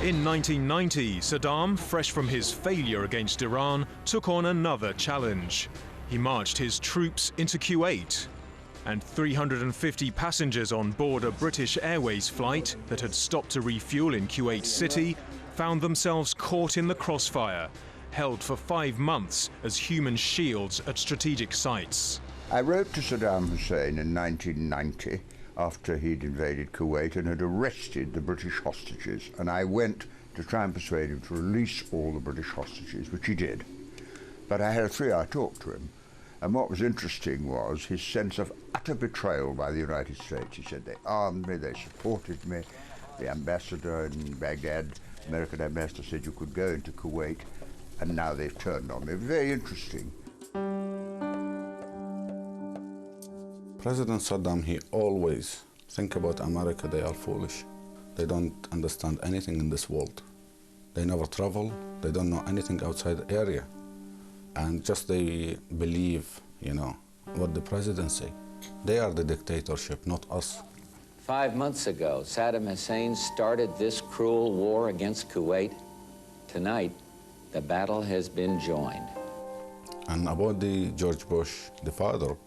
In 1990, Saddam, fresh from his failure against Iran, took on another challenge. He marched his troops into Kuwait, and 350 passengers on board a British Airways flight that had stopped to refuel in Kuwait City found themselves caught in the crossfire, held for 5 months as human shields at strategic sites. I wrote to Saddam Hussein in 1990 after he'd invaded Kuwait and had arrested the British hostages, and I went to try and persuade him to release all the British hostages, which he did. But I had a 3-hour talk to him, and what was interesting was his sense of utter betrayal by the United States. He said they armed me, they supported me. The ambassador in Baghdad, American ambassador, said you could go into Kuwait, and now they've turned on me. Very interesting. President Saddam, he always think about America, they are foolish. They don't understand anything in this world. They never travel, they don't know anything outside the area. And just they believe, you know, what the president say. They are the dictatorship, not us. 5 months ago, Saddam Hussein started this cruel war against Kuwait. Tonight, the battle has been joined. And about the George Bush, the father,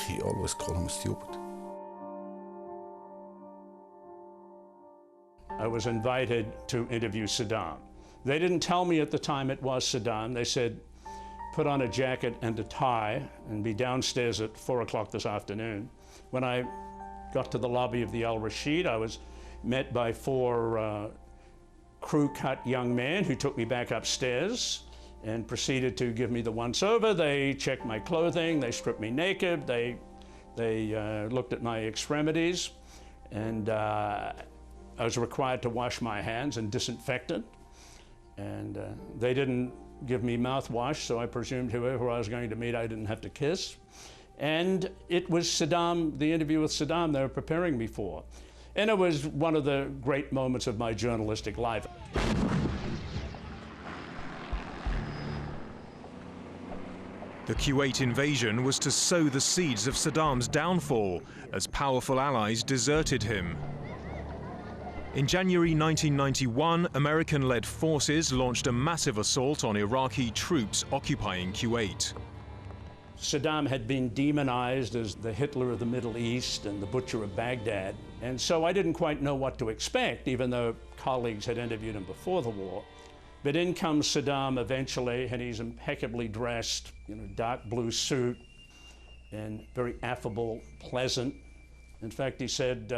he always called him stupid. I was invited to interview Saddam. They didn't tell me at the time it was Saddam. They said, put on a jacket and a tie and be downstairs at 4 o'clock this afternoon. When I got to the lobby of the Al Rashid, I was met by 4 crew-cut young men who took me back upstairs and proceeded to give me the once-over. They checked my clothing, they stripped me naked, they looked at my extremities, and I was required to wash my hands and disinfect it. And they didn't give me mouthwash, so I presumed whoever I was going to meet I didn't have to kiss. And it was Saddam, the interview with Saddam they were preparing me for. And it was one of the great moments of my journalistic life. The Kuwait invasion was to sow the seeds of Saddam's downfall as powerful allies deserted him. In January 1991, American-led forces launched a massive assault on Iraqi troops occupying Kuwait. Saddam had been demonized as the Hitler of the Middle East and the butcher of Baghdad, and so I didn't quite know what to expect, even though colleagues had interviewed him before the war. But in comes Saddam eventually, and he's impeccably dressed, dark blue suit, and very affable, pleasant. In fact, he said,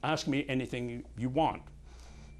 ask me anything you want.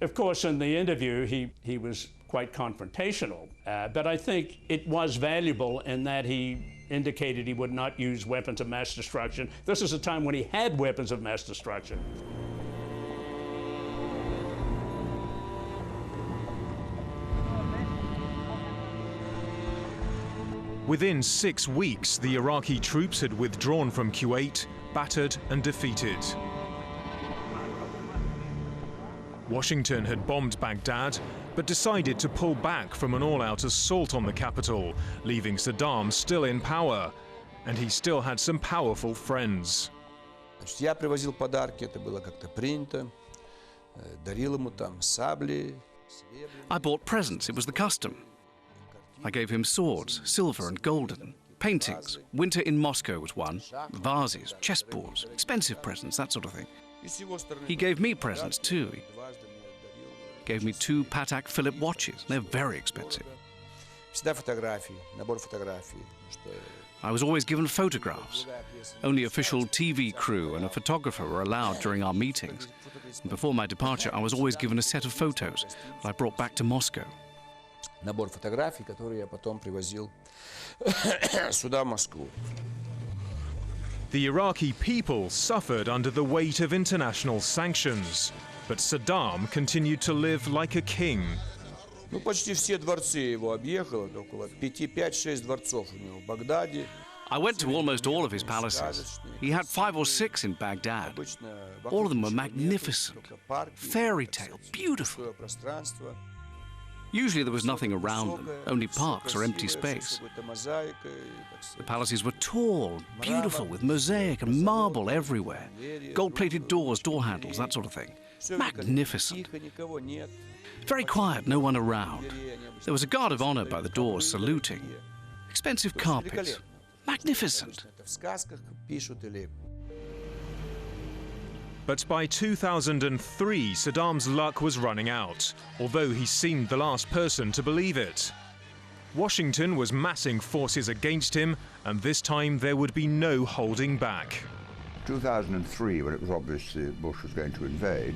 Of course, in the interview, he was quite confrontational, but I think it was valuable in that he indicated he would not use weapons of mass destruction. This is a time when he had weapons of mass destruction. Within 6 weeks, the Iraqi troops had withdrawn from Kuwait, battered and defeated. Washington had bombed Baghdad, but decided to pull back from an all-out assault on the capital, leaving Saddam still in power, and he still had some powerful friends. Я привозил подарки, это было как-то принято, дарил ему там сабли. I bought presents, it was the custom. I gave him swords, silver and golden, paintings. Winter in Moscow was one, vases, chessboards, expensive presents, that sort of thing. He gave me presents too. He gave me 2 Patek Philippe watches. They're very expensive. I was always given photographs. Only official TV crew and a photographer were allowed during our meetings. And before my departure, I was always given a set of photos that I brought back to Moscow. Набор фотографий, которые я потом привозил сюда, в Москву. The Iraqi people suffered under the weight of international sanctions, but Saddam continued to live like a king. Ну, почти все дворцы его объехал, около 5-6 дворцов у него в Багдаде. I went to almost all of his palaces. He had 5 or 6 in Baghdad. All of them were magnificent, fairy tale, beautiful. Usually there was nothing around them, only parks or empty space. The palaces were tall, beautiful, with mosaic and marble everywhere. Gold-plated doors, door handles, that sort of thing. Magnificent. Very quiet, no one around. There was a guard of honor by the doors saluting. Expensive carpets. Magnificent. But by 2003, Saddam's luck was running out, although he seemed the last person to believe it. Washington was massing forces against him, and this time there would be no holding back. 2003, when it was obvious that Bush was going to invade,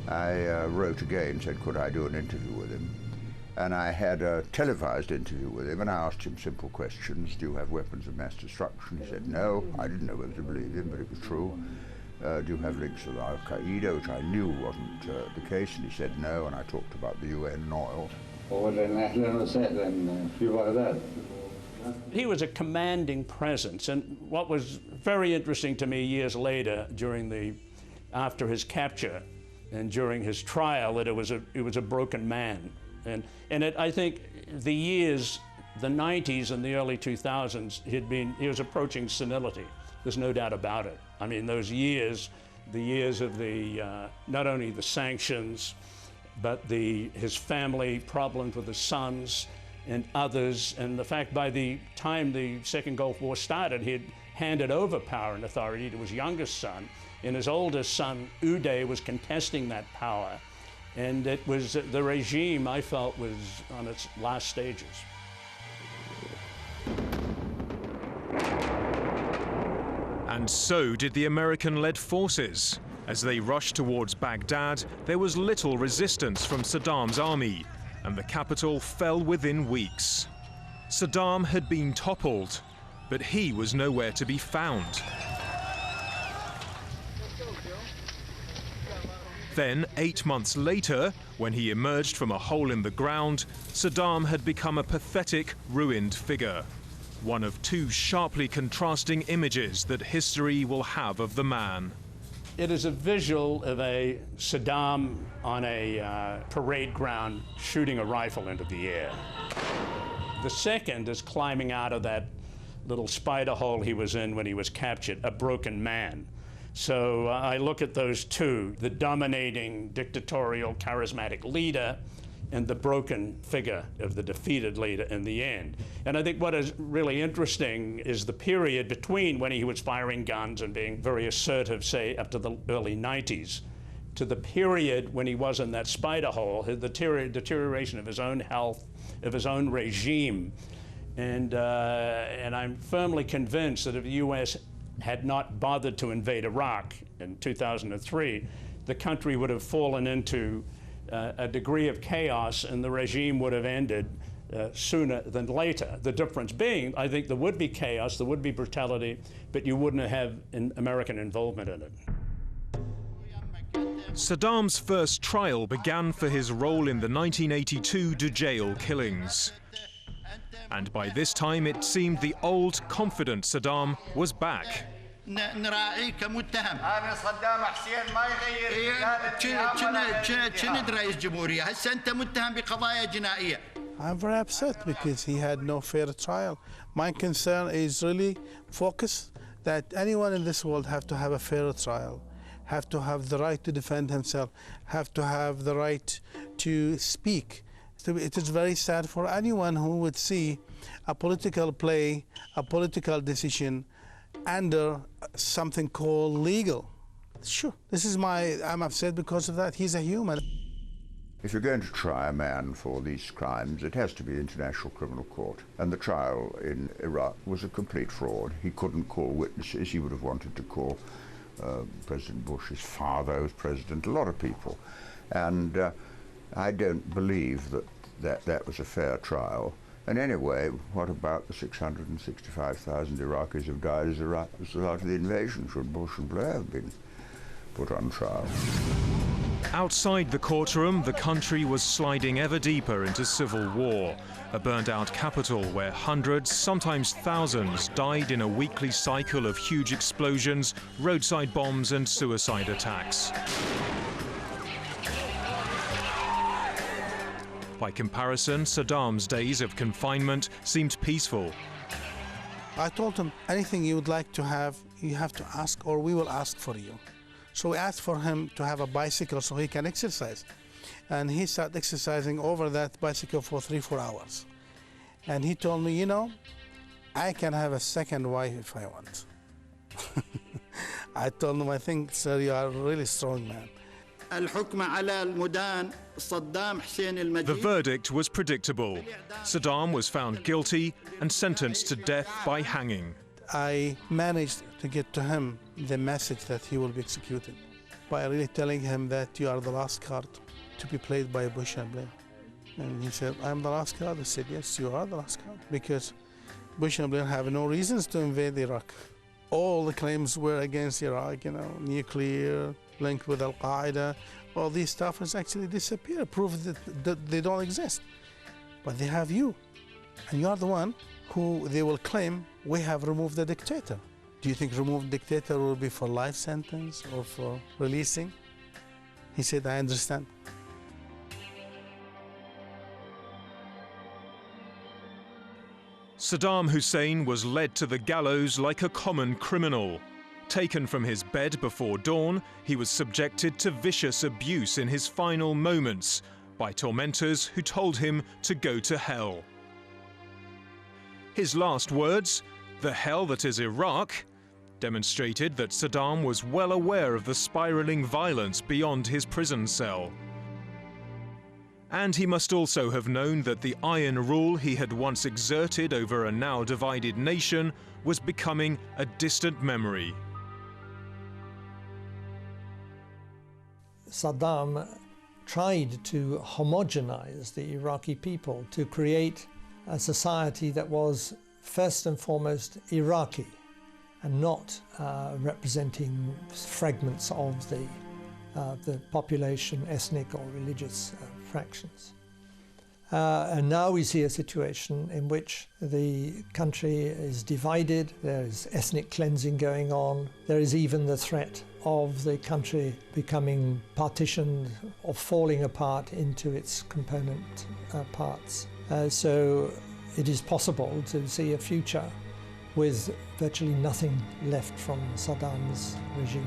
I wrote again, said could I do an interview with him. And I had a televised interview with him, and I asked him simple questions. Do you have weapons of mass destruction? He said no. I didn't know whether to believe him, but it was true. Do you have links with Al-Qaeda, which I knew wasn't the case, and he said no, and I talked about the UN and oil. He was a commanding presence, and what was very interesting to me years later, after his capture and during his trial, that it was a broken man, and I think the years, the 90s and the early 2000s, he was approaching senility. There's no doubt about it. I mean, those years, the years of not only the sanctions, but his family problems with his sons and others, and the fact by the time the Second Gulf War started, he had handed over power and authority to his youngest son, and his oldest son, Uday, was contesting that power. And it was the regime, I felt, was on its last stages. And so did the American-led forces. As they rushed towards Baghdad, there was little resistance from Saddam's army, and the capital fell within weeks. Saddam had been toppled, but he was nowhere to be found. Then, 8 months later, when he emerged from a hole in the ground, Saddam had become a pathetic, ruined figure. One of two sharply contrasting images that history will have of the man. It is a visual of a Saddam on a parade ground shooting a rifle into the air. The second is climbing out of that little spider hole he was in when he was captured, a broken man. So I look at those two, the dominating, dictatorial, charismatic leader, and the broken figure of the defeated leader in the end. And I think what is really interesting is the period between when he was firing guns and being very assertive, say, up to the early 90s, to the period when he was in that spider hole, the deterioration of his own health, of his own regime. And I'm firmly convinced that if the U.S. had not bothered to invade Iraq in 2003, the country would have fallen into a degree of chaos, and the regime would have ended sooner than later. The difference being, I think there would be chaos, there would be brutality, but you wouldn't have American involvement in it. Saddam's first trial began for his role in the 1982 Dujail killings. And by this time, it seemed the old, confident Saddam was back. نراعيه كمتهم. أنا صدام حسين ما يغير. كنت رئيس جمهورية. هسه أنت متهم بقضايا جنائية. I'm very upset because he had no fair trial. My concern is really focused that anyone in this world have to have a fair trial, have to have the right to defend himself, have to have the right to speak. So it is very sad for anyone who would see a political play, a political decision under something called legal. Sure, I'm upset because of that. He's a human. If you're going to try a man for these crimes, it has to be International Criminal Court. And the trial in Iraq was a complete fraud. He couldn't call witnesses. He would have wanted to call President Bush's father as president, a lot of people. And I don't believe that was a fair trial. And anyway, what about the 665,000 Iraqis who've died as a result of the invasion? Should Bush and Blair have been put on trial? Outside the courtroom, the country was sliding ever deeper into civil war, a burnt-out capital where hundreds, sometimes thousands, died in a weekly cycle of huge explosions, roadside bombs and suicide attacks. By comparison, Saddam's days of confinement seemed peaceful. I told him, anything you would like to have, you have to ask, or we will ask for you. So we asked for him to have a bicycle so he can exercise. And he started exercising over that bicycle for 3-4 hours. And he told me, you know, I can have a second wife if I want. I told him, I think, sir, you are a really strong man. The verdict was predictable. Saddam was found guilty and sentenced to death by hanging. I managed to get to him the message that he will be executed by really telling him that you are the last card to be played by Bush and Blair. And he said, I'm the last card. I said, yes, you are the last card, because Bush and Blair have no reasons to invade Iraq. All the claims were against Iraq, you know, nuclear, linked with Al-Qaeda. All these stuff has actually disappeared, proof that they don't exist. But they have you, and you are the one who they will claim we have removed the dictator. Do you think removed dictator will be for life sentence or for releasing? He said, I understand. Saddam Hussein was led to the gallows like a common criminal. Taken from his bed before dawn, he was subjected to vicious abuse in his final moments by tormentors who told him to go to hell. His last words, "the hell that is Iraq," demonstrated that Saddam was well aware of the spiraling violence beyond his prison cell. And he must also have known that the iron rule he had once exerted over a now divided nation was becoming a distant memory. Saddam tried to homogenize the Iraqi people, to create a society that was first and foremost Iraqi and not representing fragments of the population, ethnic or religious fractions. And now we see a situation in which the country is divided, there is ethnic cleansing going on, there is even the threat of the country becoming partitioned or falling apart into its component parts. So it is possible to see a future with virtually nothing left from Saddam's regime.